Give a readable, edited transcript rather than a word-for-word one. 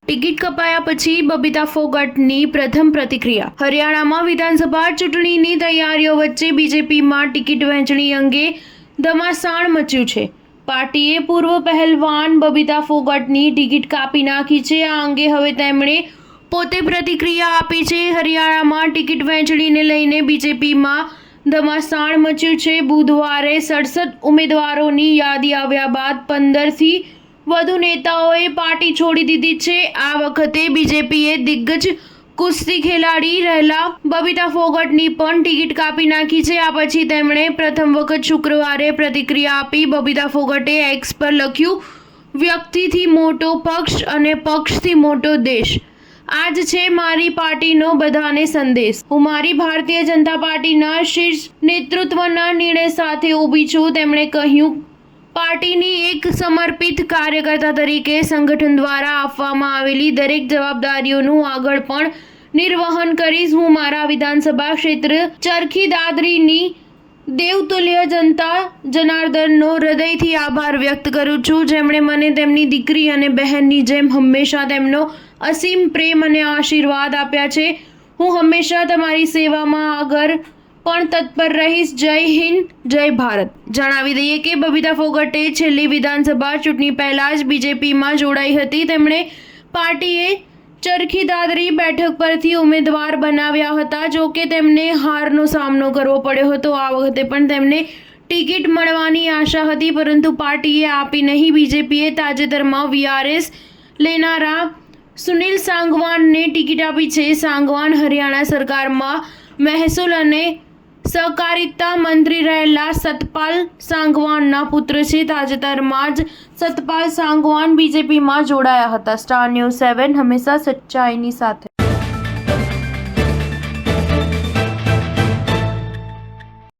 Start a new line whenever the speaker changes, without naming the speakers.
Ticket કપાયા પછી બબીતા ફોગાટની પ્રથમ પ્રતિક્રિયા। હરિયાણામાં વિધાનસભા ચૂંટણીની તૈયારીઓ વચ્ચે બીજેપીમાં ટિકિટ વહેંચણી અંગે ધમાસાણ મચ્યું છે। પાર્ટીએ પૂર્વ પહેલવાન બબીતા ફોગાટની ટિકિટ કાપી નાખી છે। આ અંગે હવે તેમણે પોતે પ્રતિક્રિયા આપી છે। હરિયાણામાં ટિકિટ વહેંચણીને લઈને બીજેપીમાં ધમાસાણ મચ્યું છે। બુધવારે 67 ઉમેદવારોની યાદી આવ્યા બાદ 15થી વધુ નેતાઓએ પાર્ટી છોડી દીધી છે। આ વખતે બીજેપીએ દિગ્ગજ કુસ્તી ખેલાડી રહેલા બબીતા ફોગાટની પણ ટિકિટ કાપી નાખી છે। આ પછી તેમણે પ્રથમ વખત શુક્રવારે પ્રતિક્રિયા આપી। બબીતા ફોગાટે એક્સ પર લખ્યું, વ્યક્તિથી મોટો પક્ષ અને પક્ષથી મોટો દેશ। આજ છે મારી પાર્ટીનો બધાને સંદેશ। હું મારી ભારતીય જનતા પાર્ટીના શીર્ષ નેતૃત્વના નિર્ણય સાથે ઊભી છું। તેમણે કહ્યું, પાર્ટીની એક સમર્પિત કાર્યકર્તા તરીકે સંગઠન દ્વારા આપવામાં આવેલી દરેક જવાબદારીઓનું આગળ પણ નિર્વહન કરીશ। હું મારા વિધાનસભા ક્ષેત્ર ચરખી દાદરીની દેવતુલ્ય જનતા જનાર્દનનો હૃદયથી આભાર વ્યક્ત કરું છું, જેમણે મને તેમની દીકરી અને બહેનની જેમ હંમેશા તેમનો અસીમ પ્રેમ અને આશીર્વાદ આપ્યા છે। હું હંમેશા તમારી સેવામાં આગળ પણ તત્પર રહીશ। જય હિન્દ, જય ભારત। જણાવી દઈએ કે બબીતા ફોગાટે છેલ્લી વિધાનસભા ચૂંટણી પહેલા જ બીજેપીમાં જોડાઈ હતી। તેમણે પાર્ટીએ ચરખી દાદરી બેઠક પરથી ઉમેદવાર બનાવ્યા હતા। જો કે તેમને હારનો સામનો કરવો પડ્યો હતો। આ વખતે પણ તેમને ટિકિટ મળવાની આશા હતી, પરંતુ પાર્ટીએ આપી નહીં। બીજેપીએ તાજેતરમાં વીઆરએસ લેનારા સુનિલ સાંગવાનને ટિકિટ આપી છે। સાંગવાન હરિયાણા સરકારમાં મહેસૂલ અને સહકારિતા મંત્રી રહેલા સતપાલ સાંગવાનના પુત્ર છે। તાજેતરમાં જ સતપાલ સાંગવાન બીજેપીમાં જોડાયા હતા। સ્ટાર ન્યૂઝ 7 હંમેશા સચ્ચાઈની સાથે।